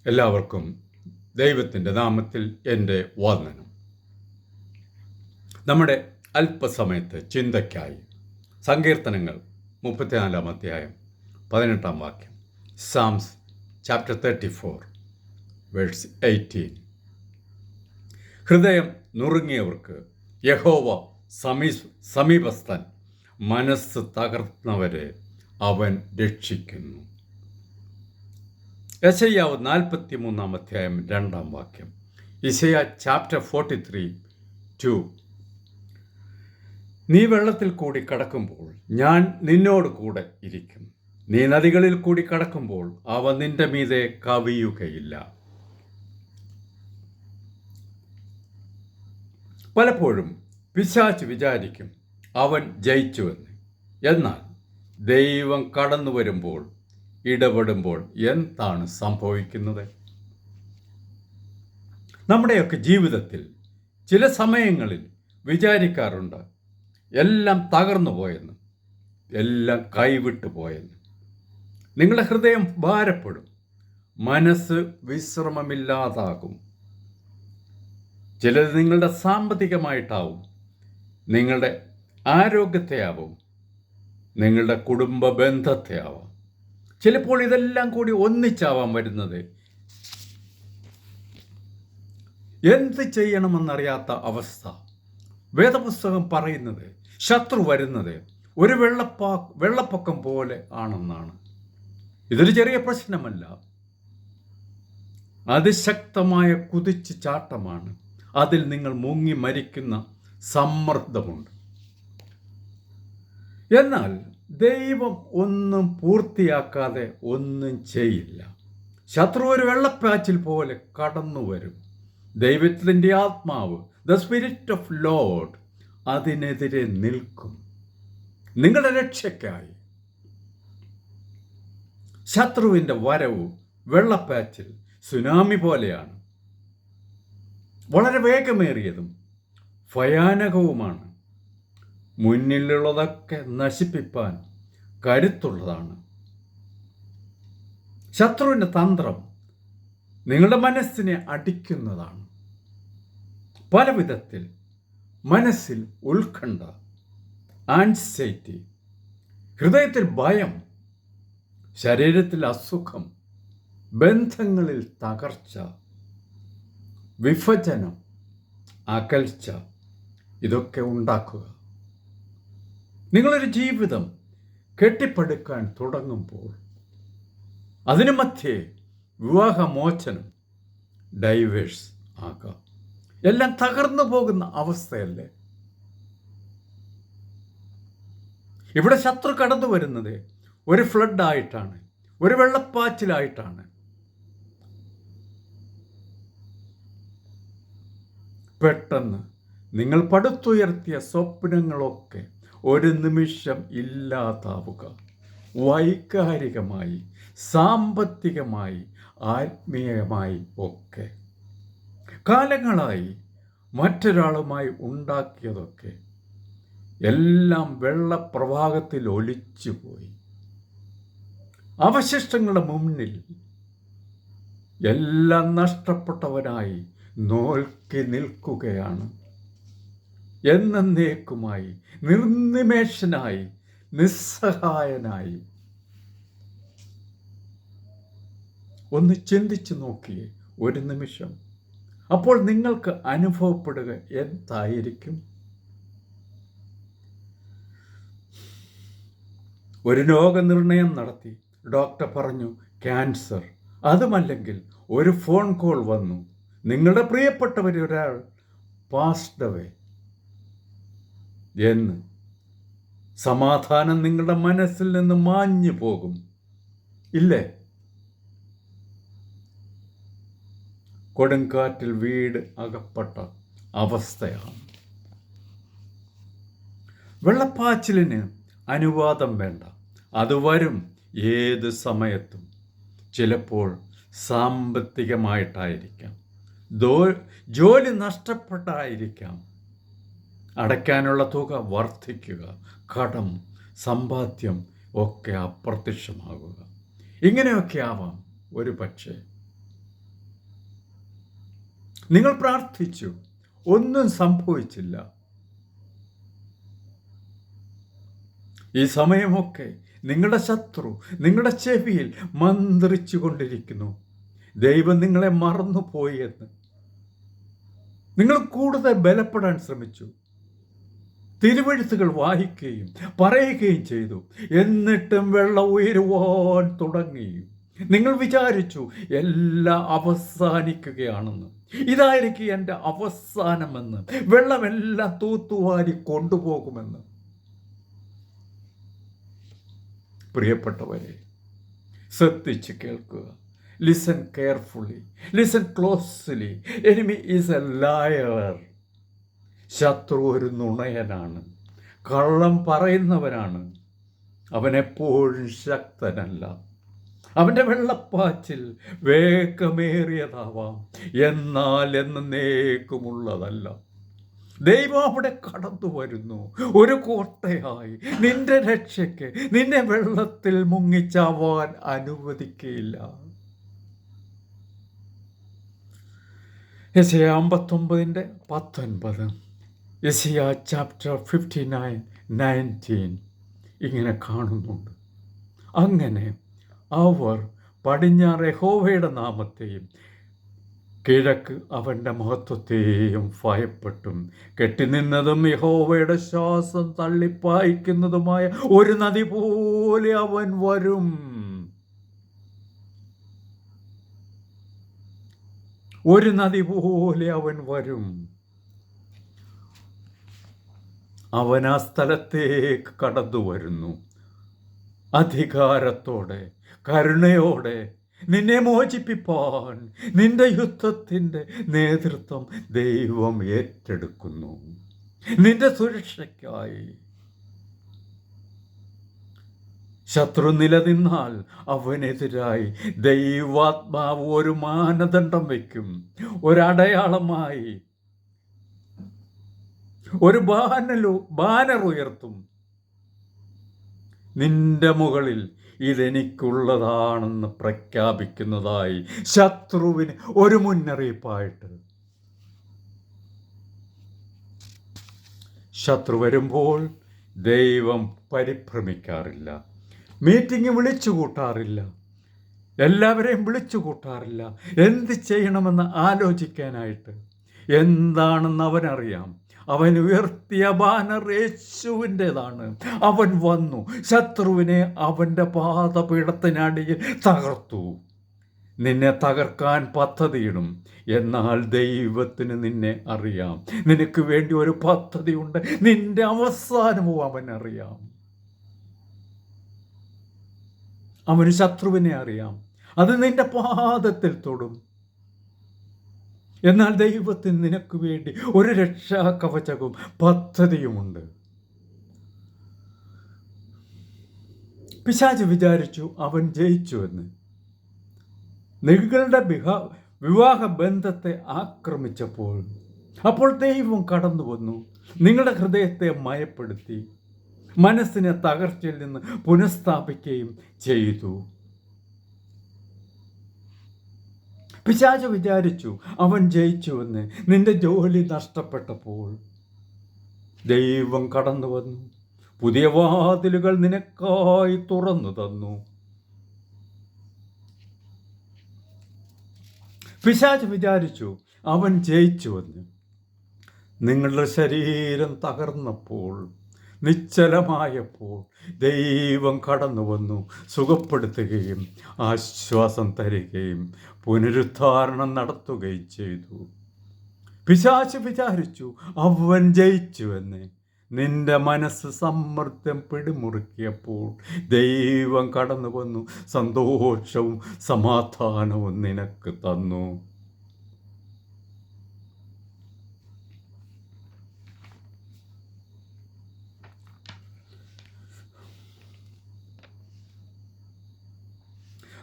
എല്ലാവർക്കും ദൈവത്തിൻ്റെ നാമത്തിൽ എൻ്റെ വന്ദനം. നമ്മുടെ അല്പസമയത്ത് ചിന്തയ്ക്കായി സങ്കീർത്തനങ്ങൾ 34 അധ്യായം 18 വാക്യം, സാംസ് ചാപ്റ്റർ 34 വേഴ്സ് 18. ഹൃദയം നുറുങ്ങിയവർക്ക് യഹോവ സമീപസ്ഥൻ, മനസ്സ് തകർന്നവരെ അവൻ രക്ഷിക്കുന്നു. യെശയ്യാവ് 43 അധ്യായം 2 വാക്യം, യെശയ്യാ ചാപ്റ്റർ 43:2. നീ വെള്ളത്തിൽ കൂടി കടക്കുമ്പോൾ ഞാൻ നിന്നോട് കൂടെ ഇരിക്കും, നീ നദികളിൽ കൂടി കടക്കുമ്പോൾ അവ നിന്റെ മീതെ കവിയുകയില്ല. പലപ്പോഴും പിശാച് വിചാരിക്കും അവൻ ജയിച്ചുവെന്ന്. എന്നാൽ ദൈവം കടന്നു വരുമ്പോൾ, ഇടപെടുമ്പോൾ എന്താണ് സംഭവിക്കുന്നത്? നമ്മുടെയൊക്കെ ജീവിതത്തിൽ ചില സമയങ്ങളിൽ വിചാരിക്കാറുണ്ട് എല്ലാം തകർന്നു പോയെന്ന്, എല്ലാം കൈവിട്ടു പോയെന്ന്. നിങ്ങളുടെ ഹൃദയം ഭാരപ്പെടും, മനസ്സ് വിശ്രമമില്ലാതാകും. ചിലത് നിങ്ങളുടെ സാമ്പത്തികമായിട്ടാവും, നിങ്ങളുടെ ആരോഗ്യത്തെയാവും, നിങ്ങളുടെ കുടുംബ ബന്ധത്തെയാവാം. ചിലപ്പോൾ ഇതെല്ലാം കൂടി ഒന്നിച്ചാവാൻ വരുന്നത്. എന്ത് ചെയ്യണമെന്നറിയാത്ത അവസ്ഥ. വേദപുസ്തകം പറയുന്നത് ശത്രു വരുന്നത് ഒരു വെള്ളപ്പൊക്കം പോലെ ആണെന്നാണ്. ഇതൊരു ചെറിയ പ്രശ്നമല്ല, അതിശക്തമായ കുതിച്ചു ചാട്ടമാണ്. അതിൽ നിങ്ങൾ മുങ്ങി മരിക്കുന്ന സമ്മർദ്ദമുണ്ട്. എന്നാൽ ദൈവം ഒന്നും പൂർത്തിയാക്കാതെ ഒന്നും ചെയ്യില്ല. ശത്രു ഒരു വെള്ളപ്പാച്ചിൽ പോലെ കടന്നു വരും. ദൈവത്തിൻ്റെ ആത്മാവ്, ദ സ്പിരിറ്റ് ഓഫ് ലോർഡ്, അതിനെതിരെ നിൽക്കും നിങ്ങളുടെ രക്ഷയ്ക്കായി. ശത്രുവിൻ്റെ വരവ് വെള്ളപ്പാച്ചിൽ സുനാമി പോലെയാണ്. വളരെ വേഗമേറിയതും ഭയാനകവുമാണ്. മുന്നിലുള്ളതൊക്കെ നശിപ്പിക്കാൻ കരുത്തുള്ളതാണ്. ശത്രുവിൻ്റെ തന്ത്രം നിങ്ങളുടെ മനസ്സിനെ അടിക്കുന്നതാണ്. പല വിധത്തിൽ മനസ്സിൽ ഉത്കണ്ഠ, ആൻസൈറ്റി, ഹൃദയത്തിൽ ഭയം, ശരീരത്തിൽ അസുഖം, ബന്ധങ്ങളിൽ തകർച്ച, വിഭജനം, അകൽച്ച, ഇതൊക്കെ ഉണ്ടാക്കുക. നിങ്ങളൊരു ജീവിതം കെട്ടിപ്പടുക്കാൻ തുടങ്ങുമ്പോൾ അതിനു മധ്യേ വിവാഹമോചനം, ഡൈവേഴ്സ് ആകാം. എല്ലാം തകർന്നു പോകുന്ന അവസ്ഥയല്ലേ? ഇവിടെ ശത്രു കടന്നു വരുന്നത് ഒരു ഫ്ലഡായിട്ടാണ്, ഒരു വെള്ളപ്പാച്ചിലായിട്ടാണ്. പെട്ടെന്ന് നിങ്ങൾ പടുത്തുയർത്തിയ സ്വപ്നങ്ങളൊക്കെ ഒരു നിമിഷം ഇല്ലാതാവുക. വൈകാരികമായി, സാമ്പത്തികമായി, ആത്മീയമായി ഒക്കെ കാലങ്ങളായി മറ്റൊരാളുമായി ഉണ്ടാക്കിയതൊക്കെ എല്ലാം വെള്ളപ്രവാഹത്തിൽ ഒലിച്ചുപോയി. അവശിഷ്ടങ്ങളുടെ മുന്നിൽ എല്ലാം നഷ്ടപ്പെട്ടവനായി നോക്കി നിൽക്കുകയാണ്. എന്നേക്കുമായി നിർനിമേഷനായി, നിസ്സഹായനായി. ഒന്ന് ചിന്തിച്ചു നോക്കിയേ ഒരു നിമിഷം. അപ്പോൾ നിങ്ങൾക്ക് അനുഭവപ്പെടുക എന്തായിരിക്കും? ഒരു രോഗനിർണയം നടത്തി, ഡോക്ടർ പറഞ്ഞു ക്യാൻസർ. അതുമല്ലെങ്കിൽ ഒരു ഫോൺ കോൾ വന്നു, നിങ്ങളുടെ പ്രിയപ്പെട്ടവരൊരാൾ പാസ്ഡ് അവേ എന്ന്. സമാധാനം നിങ്ങളുടെ മനസ്സിൽ നിന്ന് മാഞ്ഞു പോകും, ഇല്ലേ? കൊടുങ്കാറ്റിൽ വീട് അകപ്പെട്ട അവസ്ഥയാണ്. വെള്ളപ്പാച്ചിലിന് അനുവാദം വേണ്ട, അത് വരും ഏത് സമയത്തും. ചിലപ്പോൾ സാമ്പത്തികമായിട്ടായിരിക്കാം, ജോലി നഷ്ടപ്പെട്ടായിരിക്കാം, അടയ്ക്കാനുള്ള തുക വർദ്ധിക്കുക, കടം, സമ്പാദ്യം ഒക്കെ അപ്രത്യക്ഷമാകുക. ഇങ്ങനെയൊക്കെ ആവാം ഒരു പക്ഷേ. നിങ്ങൾ പ്രാർത്ഥിച്ചു, ഒന്നും സംഭവിച്ചില്ല. ഈ സമയമൊക്കെ നിങ്ങളുടെ ശത്രു നിങ്ങളുടെ ചെവിയിൽ മന്ത്രിച്ചു കൊണ്ടിരിക്കുന്നു, ദൈവം നിങ്ങളെ മറന്നുപോയി എന്ന്. നിങ്ങൾ കൂടുതൽ ബലപ്പെടാൻ ശ്രമിച്ചു, തിരുവെഴുത്തുകൾ വായിക്കുകയും പറയുകയും ചെയ്തു. എന്നിട്ടും വെള്ളം ഉയരുവാൻ തുടങ്ങി. നിങ്ങൾ വിചാരിച്ചു എല്ലാം അവസാനിക്കുകയാണെന്ന്. ഇതായിരിക്കും എൻ്റെ അവസാനമെന്ന്, വെള്ളമെല്ലാം തൂത്തുവാരി കൊണ്ടുപോകുമെന്ന്. പ്രിയപ്പെട്ടവരെ, ശ്രദ്ധിച്ച് കേൾക്കുക. Listen carefully, listen closely. Enemy is A layer. ശത്രു ഒരു നുണയനാണ്, കള്ളം പറയുന്നവനാണ്. അവനെപ്പോഴും ശക്തനല്ല. അവൻ്റെ വെള്ളപ്പാച്ചിൽ വേഗമേറിയതാവാം, എന്നാൽ എന്നേക്കുമുള്ളതല്ല. ദൈവം അവിടെ കടന്നു വരുന്നു, ഒരു കോട്ടയായി നിന്റെ രക്ഷയ്ക്ക്. നിന്നെ വെള്ളത്തിൽ മുങ്ങിച്ചാവാൻ അനുവദിക്കുകയില്ല. യെശയ്യാ 59:19, യെശയ്യാ ചാപ്റ്റർ 59:19 ഇങ്ങനെ കാണുന്നുണ്ട്. അങ്ങനെ അവർ പടിഞ്ഞാറ് യഹോവയുടെ നാമത്തെയും കിഴക്ക് അവൻ്റെ മഹത്വത്തെയും ഭയപ്പെട്ടും കെട്ടിനിന്നതും യഹോവയുടെ ശ്വാസം തള്ളിപ്പായിക്കുന്നതുമായ ഒരു നദി പോലെ അവൻ വരും. ഒരു നദി പോലെ അവൻ വരും. അവൻ ആ സ്ഥലത്തേക്ക് കടന്നു വരുന്നു. അധികാരത്തോടെ, കരുണയോടെ നിന്നെ മോചിപ്പിപ്പാൻ നിന്റെ യുദ്ധത്തിൻ്റെ നേതൃത്വം ദൈവം ഏറ്റെടുക്കുന്നു. നിന്റെ സുരക്ഷയ്ക്കായി. ശത്രു നിലനിന്നാൽ അവനെതിരായി ദൈവാത്മാവ് ഒരു മാനദണ്ഡം വയ്ക്കും. ഒരടയാളമായി ഒരു ബാനർ ഉയർത്തും. നിന്റെ മുകളിൽ ഇതെനിക്കുള്ളതാണെന്ന് പ്രഖ്യാപിക്കുന്നതായി ശത്രുവിന് ഒരു മുന്നറിയിപ്പായിട്ട്. ശത്രു വരുമ്പോൾ ദൈവം പരിഭ്രമിക്കാറില്ല, മീറ്റിംഗ് വിളിച്ചു കൂട്ടാറില്ല, എല്ലാവരെയും വിളിച്ചു കൂട്ടാറില്ല. എന്ത് ചെയ്യണമെന്ന് ആലോചിക്കാനായിട്ട്. എന്താണെന്ന് അവനറിയാം. അവൻ ഉയർത്തിയ ബാനർ യേശുവിൻ്റെതാണ്. അവൻ വന്നു ശത്രുവിനെ അവൻ്റെ പാദപീഠത്തിനടിയിൽ തകർത്തു. നിന്നെ തകർക്കാൻ പദ്ധതിയിടും, എന്നാൽ ദൈവത്തിന് നിന്നെ അറിയാം. നിനക്ക് വേണ്ടി ഒരു പദ്ധതിയുണ്ട്. നിന്റെ അവസാനവും അവനറിയാം. അവന് ശത്രുവിനെ അറിയാം. അത് നിന്റെ പാദത്തിൽ തൊടും. എന്നാൽ ദൈവത്തിന് നിനക്ക് വേണ്ടി ഒരു രക്ഷാകവചവും പദ്ധതിയുമുണ്ട്. പിശാച് വിചാരിച്ചു അവൻ ജയിച്ചുവെന്ന്. നിങ്ങളുടെ വിവാഹ ബന്ധത്തെ ആക്രമിച്ചപ്പോൾ അപ്പോൾ ദൈവം കടന്നു വന്നു, നിങ്ങളുടെ ഹൃദയത്തെ മയപ്പെടുത്തി, മനസ്സിനെ തകർച്ചയിൽ നിന്ന് പുനഃസ്ഥാപിക്കുകയും ചെയ്തു. പിശാച് വിചാരിച്ചു അവൻ ജയിച്ചുവെന്ന്. നിന്റെ ജോലി നഷ്ടപ്പെട്ടപ്പോൾ ദൈവം കടന്നു വന്നു, പുതിയ വാതിലുകൾ നിനക്കായി തുറന്നു തന്നു. പിശാച് വിചാരിച്ചു അവൻ ജയിച്ചുവെന്ന്. നിങ്ങളുടെ ശരീരം തകർന്നപ്പോൾ, നിശ്ചലമായപ്പോൾ ദൈവം കടന്നു വന്നു, സുഖപ്പെടുത്തുകയും ആശ്വാസം തരികയും പുനരുദ്ധാരണം നടത്തുകയും ചെയ്തു. പിശാച് വിചാരിച്ചു അവൻ ജയിച്ചുവെന്ന്. നിന്റെ മനസ്സ് സമ്മർദ്ദം പിടിമുറുക്കിയപ്പോൾ ദൈവം കടന്നു വന്നു, സന്തോഷവും സമാധാനവും നിനക്ക് തന്നു.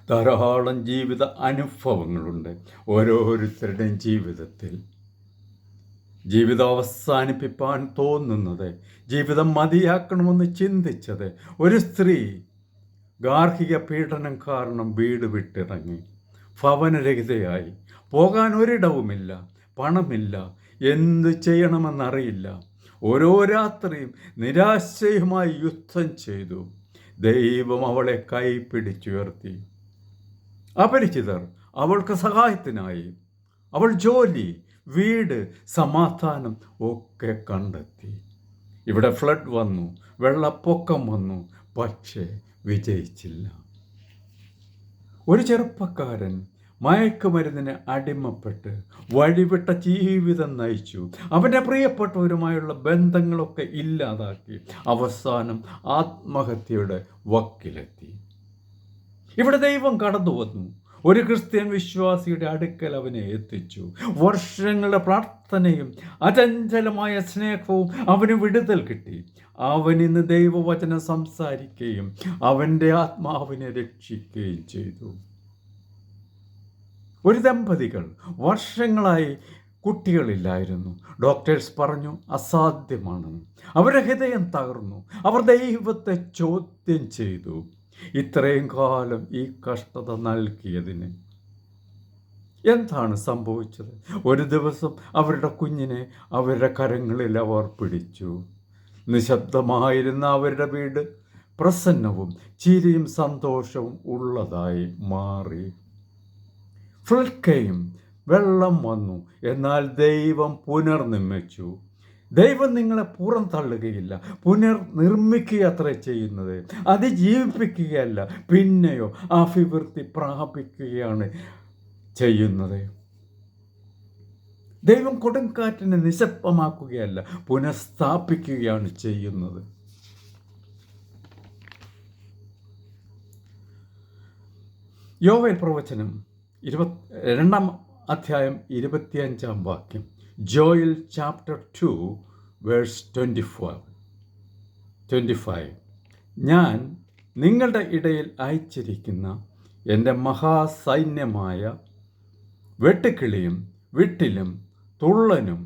ധാരാളം ജീവിത അനുഭവങ്ങളുണ്ട് ഓരോരുത്തരുടെയും ജീവിതത്തിൽ. ജീവിതം അവസാനിപ്പിക്കാൻ തോന്നുന്നത്, ജീവിതം മതിയാക്കണമെന്ന് ചിന്തിച്ചത്. ഒരു സ്ത്രീ ഗാർഹിക പീഡനം കാരണം വീട് വിട്ടിറങ്ങി, ഭവനരഹിതയായി, പോകാൻ ഒരിടവുമില്ല. പണമില്ല, എന്ത് ചെയ്യണമെന്നറിയില്ല. ഓരോ രാത്രിയും നിരാശയുമായി യുദ്ധം ചെയ്തു. ദൈവം അവളെ കൈ പിടിച്ചുയർത്തി. അപരിചിതർ അവൾക്ക് സഹായത്തിനായി. അവൾ ജോലി, വീട്, സമാധാനം ഒക്കെ കണ്ടെത്തി. ഇവിടെ ഫ്ലഡ് വന്നു, വെള്ളപ്പൊക്കം വന്നു, പക്ഷേ വിജയിച്ചില്ല. ഒരു ചെറുപ്പക്കാരൻ മയക്കുമരുന്നിന് അടിമപ്പെട്ട് വഴിവിട്ട ജീവിതം നയിച്ചു. അവൻ്റെ പ്രിയപ്പെട്ടവരുമായുള്ള ബന്ധങ്ങളൊക്കെ ഇല്ലാതാക്കി അവസാനം ആത്മഹത്യയുടെ വക്കിലെത്തി. ഇവിടെ ദൈവം കടന്നു വന്നു. ഒരു ക്രിസ്ത്യൻ വിശ്വാസിയുടെ അടുക്കൽ അവനെ എത്തിച്ചു. വർഷങ്ങളുടെ പ്രാർത്ഥനയും അചഞ്ചലമായ സ്നേഹവും അവന് വിടുതൽ കിട്ടി. അവൻ ഇന്ന് ദൈവവചനം സംസാരിക്കുകയും അവൻ്റെ ആത്മാവിനെ രക്ഷിക്കുകയും ചെയ്തു. ഒരു ദമ്പതികൾ വർഷങ്ങളായി കുട്ടികളില്ലായിരുന്നു. ഡോക്ടേഴ്സ് പറഞ്ഞു അസാധ്യമാണെന്ന്. അവരുടെ ഹൃദയം തകർന്നു. അവർ ദൈവത്തെ ചോദ്യം ചെയ്തു. ഇത്രയും കാലം ഈ കഷ്ടത നൽകിയതിന് എന്താണ് സംഭവിച്ചത്? ഒരു ദിവസം അവരുടെ കുഞ്ഞിനെ അവരുടെ കരങ്ങളിൽ അവർ പിടിച്ചു. നിശബ്ദമായിരുന്ന അവരുടെ വീട് പ്രസന്നവും ചിരിയും സന്തോഷവും ഉള്ളതായി മാറി. ഫ്ലഡ്, വെള്ളം വന്നു, എന്നാൽ ദൈവം പുനർനിർമ്മിച്ചു. ദൈവം നിങ്ങളെ പുറന്തള്ളുകയില്ല, പുനർനിർമ്മിക്കുക അത്ര ചെയ്യുന്നത്. അതിജീവിപ്പിക്കുകയല്ല, പിന്നെയോ അഭിവൃദ്ധി പ്രാപിക്കുകയാണ് ചെയ്യുന്നത്. ദൈവം കൊടുങ്കാറ്റിനെ നിശബ്ദമാക്കുകയല്ല, പുനഃസ്ഥാപിക്കുകയാണ് ചെയ്യുന്നത്. യോവേൽ പ്രവചനം 2-ാം അധ്യായം 25-ാം വാക്യം. Joel chapter 2 verse 25. ഞാൻ നിങ്ങളുടെ ഇടയിൽ അയച്ചിരിക്കുന്ന എൻ്റെ മഹാസൈന്യമായ വെട്ടുക്കിളിയും വിട്ടിലും തുള്ളനും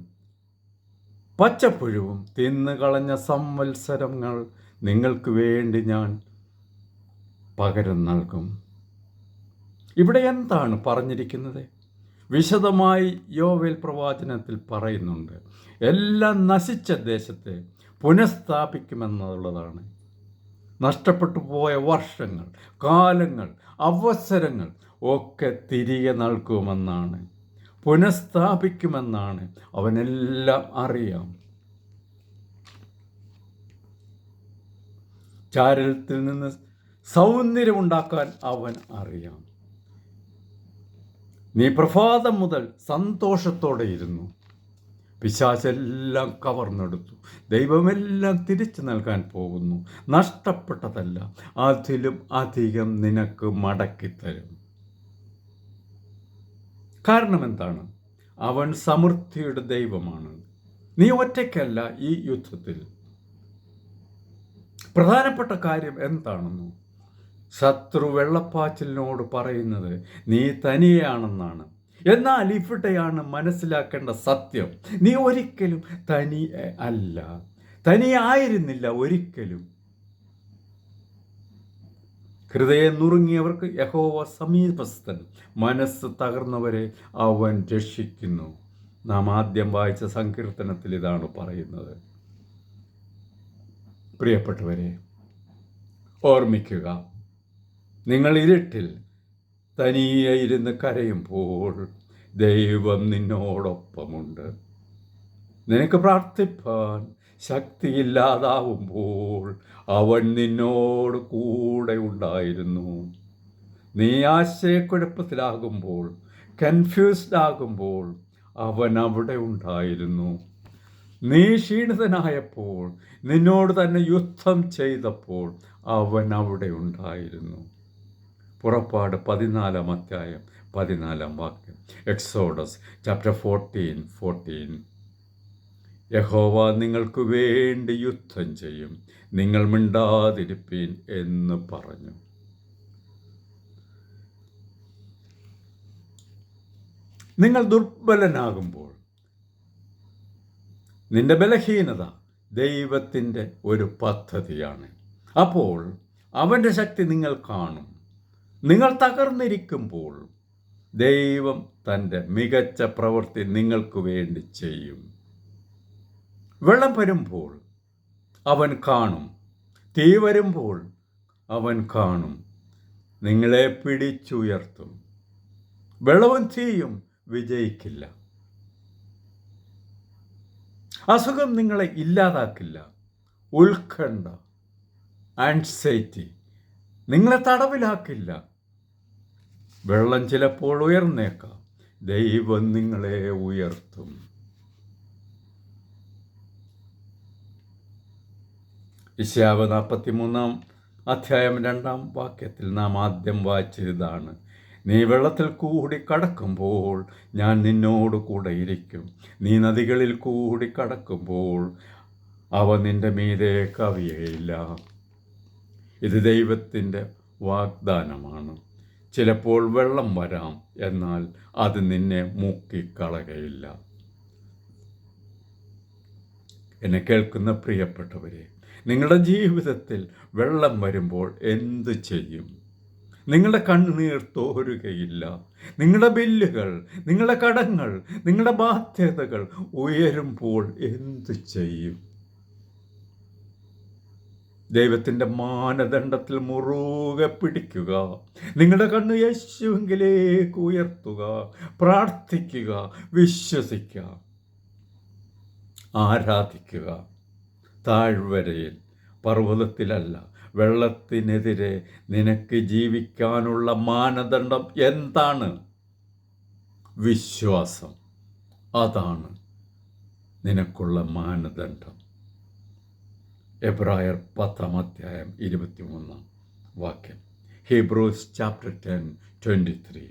പച്ചപ്പുഴുവും തിന്നുകളഞ്ഞ സംവത്സരങ്ങൾ നിങ്ങൾക്ക് വേണ്ടി ഞാൻ പകരം നൽകും. ഇവിടെ എന്താണ് പറഞ്ഞിരിക്കുന്നത്? വിശദമായി യോവേൽ പ്രവാചനത്തിൽ പറയുന്നുണ്ട്. എല്ലാം നശിച്ച ദേശത്തെ പുനഃസ്ഥാപിക്കുമെന്നുള്ളതാണ്. നഷ്ടപ്പെട്ടു പോയ വർഷങ്ങൾ, കാലങ്ങൾ, അവസരങ്ങൾ ഒക്കെ തിരികെ നൽകുമെന്നാണ്, പുനഃസ്ഥാപിക്കുമെന്നാണ്. അവനെല്ലാം അറിയാം. ചാരത്തിൽ നിന്ന് സൗന്ദര്യമുണ്ടാക്കാൻ അവൻ അറിയാം. നീ പ്രഭാതം മുതൽ സന്തോഷത്തോടെ ഇരുന്നു. പിശാചെല്ലാം കവർന്നെടുത്തു. ദൈവമെല്ലാം തിരിച്ചു നൽകാൻ പോകുന്നു. നഷ്ടപ്പെട്ടതല്ല, അതിലും അധികം നിനക്ക് മടക്കിത്തരും. കാരണം എന്താണ്? അവൻ സമൃദ്ധിയുടെ ദൈവമാണ്. നീ ഒറ്റയ്ക്കല്ല ഈ യുദ്ധത്തിൽ. പ്രധാനപ്പെട്ട കാര്യം എന്താണെന്നോ? ശത്രു വെള്ളപ്പാച്ചിലിനോട് പറയുന്നത് നീ തനിയാണെന്നാണ്. എന്നാൽ ഇവിടെയാണ് മനസ്സിലാക്കേണ്ട സത്യം. നീ ഒരിക്കലും തനിയെ അല്ല, തനിയായിരുന്നില്ല ഒരിക്കലും. ഹൃദയം നുറുങ്ങിയവർക്ക് യഹോവ സമീപസ്ഥൻ, മനസ്സ് തകർന്നവരെ അവൻ രക്ഷിക്കുന്നു. നാം ആദ്യം വായിച്ച സങ്കീർത്തനത്തിൽ ഇതാണ് പറയുന്നത്. പ്രിയപ്പെട്ടവരെ, ഓർമ്മിക്കുക, നിങ്ങൾ ഇരുട്ടിൽ തനിയെ ഇരുന്ന് കരയുമ്പോൾ ദൈവം നിന്നോടൊപ്പമുണ്ട്. നിനക്ക് പ്രാർത്ഥിപ്പാൻ ശക്തിയില്ലാതാവുമ്പോൾ അവൻ നിന്നോട് കൂടെ ഉണ്ടായിരുന്നു. നീ ആശയക്കുഴപ്പത്തിലാകുമ്പോൾ, കൺഫ്യൂസ്ഡ് ആകുമ്പോൾ അവൻ അവിടെ ഉണ്ടായിരുന്നു. നീ ക്ഷീണിതനായപ്പോൾ, നിന്നോട് തന്നെ യുദ്ധം ചെയ്തപ്പോൾ അവൻ അവിടെ ഉണ്ടായിരുന്നു. പുറപ്പാട് 14-ാം അധ്യായം 14-ാം വാക്യം. Exodus chapter 14. യഹോവ നിങ്ങൾക്ക് വേണ്ടി യുദ്ധം ചെയ്യും, നിങ്ങൾ മിണ്ടാതിരിപ്പീൻ എന്ന് പറഞ്ഞു. നിങ്ങൾ ദുർബലനാകുമ്പോൾ, നിന്റെ ബലഹീനത ദൈവത്തിൻ്റെ ഒരു പദ്ധതിയാണ്. അപ്പോൾ അവൻ്റെ ശക്തി നിങ്ങൾ കാണും. നിങ്ങൾ തകർന്നിരിക്കുമ്പോൾ ദൈവം തൻ്റെ മികച്ച പ്രവൃത്തി നിങ്ങൾക്ക് വേണ്ടി ചെയ്യും. വെള്ളം വരുമ്പോൾ അവൻ കാണും, തീ വരുമ്പോൾ അവൻ കാണും, നിങ്ങളെ പിടിച്ചുയർത്തും. വെള്ളവും തീയും വിജയിക്കില്ല. അസുഖം നിങ്ങളെ ഇല്ലാതാക്കില്ല. ഉത്കണ്ഠ, ആൻസൈറ്റി നിങ്ങളെ തടവിലാക്കില്ല. വെള്ളം ചിലപ്പോൾ ഉയർന്നേക്കാം, ദൈവം നിങ്ങളെ ഉയർത്തും. യെശയ്യാവ് 43 അധ്യായം 2 വാക്യത്തിൽ നാം ആദ്യം വായിച്ചതാണ്: നീ വെള്ളത്തിൽ കൂടി കടക്കുമ്പോൾ ഞാൻ നിന്നോട് കൂടെ ഇരിക്കും. നീ നദികളിൽ കൂടി കടക്കുമ്പോൾ അവ നിന്റെ മീതെ കവിയയില്ല. ഇത് ദൈവത്തിൻ്റെ വാഗ്ദാനമാണ്. ചിലപ്പോൾ വെള്ളം വരാം, എന്നാൽ അത് നിന്നെ മുക്കിക്കളകയില്ല. എന്നെ കേൾക്കുന്ന പ്രിയപ്പെട്ടവരെ, നിങ്ങളുടെ ജീവിതത്തിൽ വെള്ളം വരുമ്പോൾ എന്ത് ചെയ്യും? നിങ്ങളുടെ കണ്ണുനീർ തോരുകയില്ല. നിങ്ങളുടെ ബില്ലുകൾ, നിങ്ങളുടെ കടങ്ങൾ, നിങ്ങളുടെ ബാധ്യതകൾ ഉയരുമ്പോൾ എന്ത് ചെയ്യും? ദൈവത്തിൻ്റെ മാനദണ്ഡത്തിൽ മുറുകെ പിടിക്കുക. നിങ്ങളുടെ കണ്ണ് യേശുവിലേക്ക് ഉയർത്തുക. പ്രാർത്ഥിക്കുക, വിശ്വസിക്കുക, ആരാധിക്കുക. താഴ്വരയിൽ, പർവ്വതത്തിലല്ല, വെള്ളത്തിനെതിരെ നിനക്ക് ജീവിക്കാനുള്ള മാനദണ്ഡം എന്താണ്? വിശ്വാസം. അതാണ് നിനക്കുള്ള മാനദണ്ഡം. എബ്രായർ 10 അധ്യായം 23 വാക്യം. Hebrews chapter 10:23.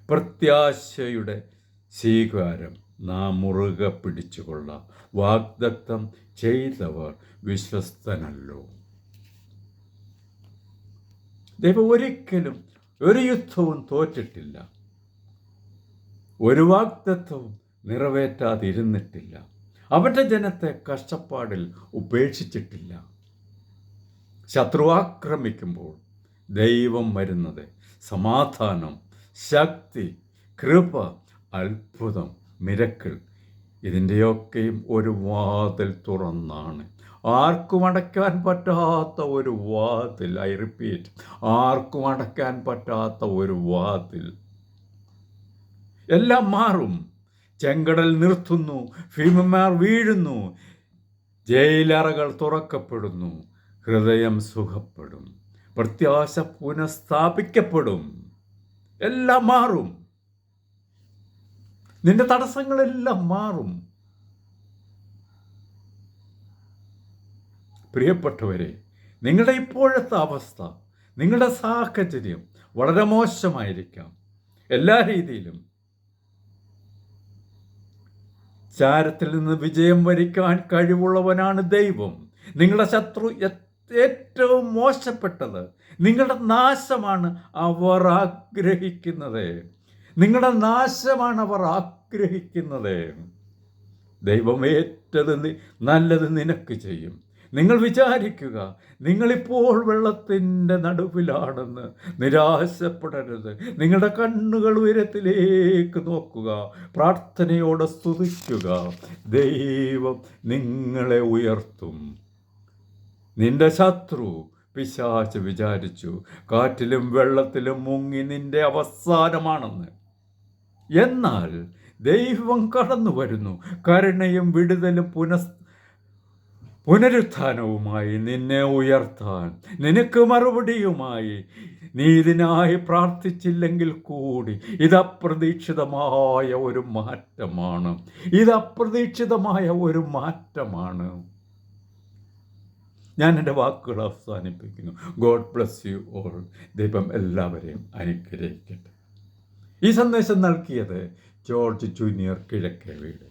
പ്രത്യാശയുടെ സ്വീകാരം നാം മുറുകെ പിടിച്ചുകൊള്ള. വാഗ്ദത്തം ചെയ്തവർ വിശ്വസ്തനല്ലോ. ദൈവം ഒരിക്കലും ഒരു യുദ്ധവും തോറ്റിട്ടില്ല. ഒരു വാഗ്ദത്തവും നിറവേറ്റാതിരുന്നിട്ടില്ല. അവൻ്റെ ജനത്തെ കഷ്ടപ്പാടിൽ ഉപേക്ഷിച്ചിട്ടില്ല. ശത്രു ആക്രമിക്കുമ്പോൾ ദൈവം വരുന്നത് സമാധാനം, ശക്തി, കൃപ, അത്ഭുതം, മിരക്കിൾ ഇതിൻ്റെയൊക്കെയും ഒരു വാതിൽ തുറന്നാണ്. ആർക്കും അടയ്ക്കാൻ പറ്റാത്ത ഒരു വാതിൽ. ഐ റിപ്പീറ്റ്, ആർക്കും അടയ്ക്കാൻ പറ്റാത്ത ഒരു വാതിൽ. എല്ലാം മാറും. ചെങ്കടൽ നിർത്തുന്നു, ഭീമന്മാർ വീഴുന്നു, ജയിലറകൾ തുറക്കപ്പെടുന്നു, ഹൃദയം സുഖപ്പെടും, പ്രത്യാശ പുനഃസ്ഥാപിക്കപ്പെടും. എല്ലാം മാറും. നിന്റെ തടസ്സങ്ങളെല്ലാം മാറും. പ്രിയപ്പെട്ടവരെ, നിങ്ങളുടെ ഇപ്പോഴത്തെ അവസ്ഥ, നിങ്ങളുടെ സാഹചര്യം വളരെ മോശമായിരിക്കാം എല്ലാ രീതിയിലും. ചാരത്തിൽ നിന്ന് വിജയം വരിക്കാൻ കഴിവുള്ളവനാണ് ദൈവം. നിങ്ങളുടെ ശത്രു ഏറ്റവും മോശപ്പെട്ടത്, നിങ്ങളുടെ നാശമാണ് അവർ ആഗ്രഹിക്കുന്നത്. നിങ്ങളുടെ നാശമാണ് അവർ ആഗ്രഹിക്കുന്നത്. ദൈവം ഏറ്റത് നല്ലത് നിനക്ക് ചെയ്യും. നിങ്ങൾ വിചാരിക്കുക, നിങ്ങളിപ്പോൾ വെള്ളത്തിൻ്റെ നടുവിലാണെന്ന്. നിരാശപ്പെടരുത്. നിങ്ങളുടെ കണ്ണുകൾ ഉയരത്തിലേക്ക് നോക്കുക. പ്രാർത്ഥനയോടെ സ്തുതിക്കുക. ദൈവം നിങ്ങളെ ഉയർത്തും. നിന്റെ ശത്രു പിശാച് വിചാരിച്ചു കാറ്റിലും വെള്ളത്തിലും മുങ്ങി നിന്റെ അവസാനമാണെന്ന്. എന്നാൽ ദൈവം കടന്നു വരുന്നു, കരുണയും വിടുതലും പുനരുത്ഥാനവുമായി നിന്നെ ഉയർത്താൻ, നിനക്ക് മറുപടിയുമായി. നീ ഇതിനായി പ്രാർത്ഥിച്ചില്ലെങ്കിൽ കൂടി ഇത് അപ്രതീക്ഷിതമായ ഒരു മാറ്റമാണ്. ഇതപ്രതീക്ഷിതമായ ഒരു മാറ്റമാണ്. ഞാൻ എൻ്റെ വാക്കുകൾ അവസാനിപ്പിക്കുന്നു. God bless you all. ദൈവം എല്ലാവരെയും അനുഗ്രഹിക്കട്ടെ. ഈ സന്ദേശം നൽകിയത് ജോർജ് ജൂനിയർ കിഴക്കേ വീട്.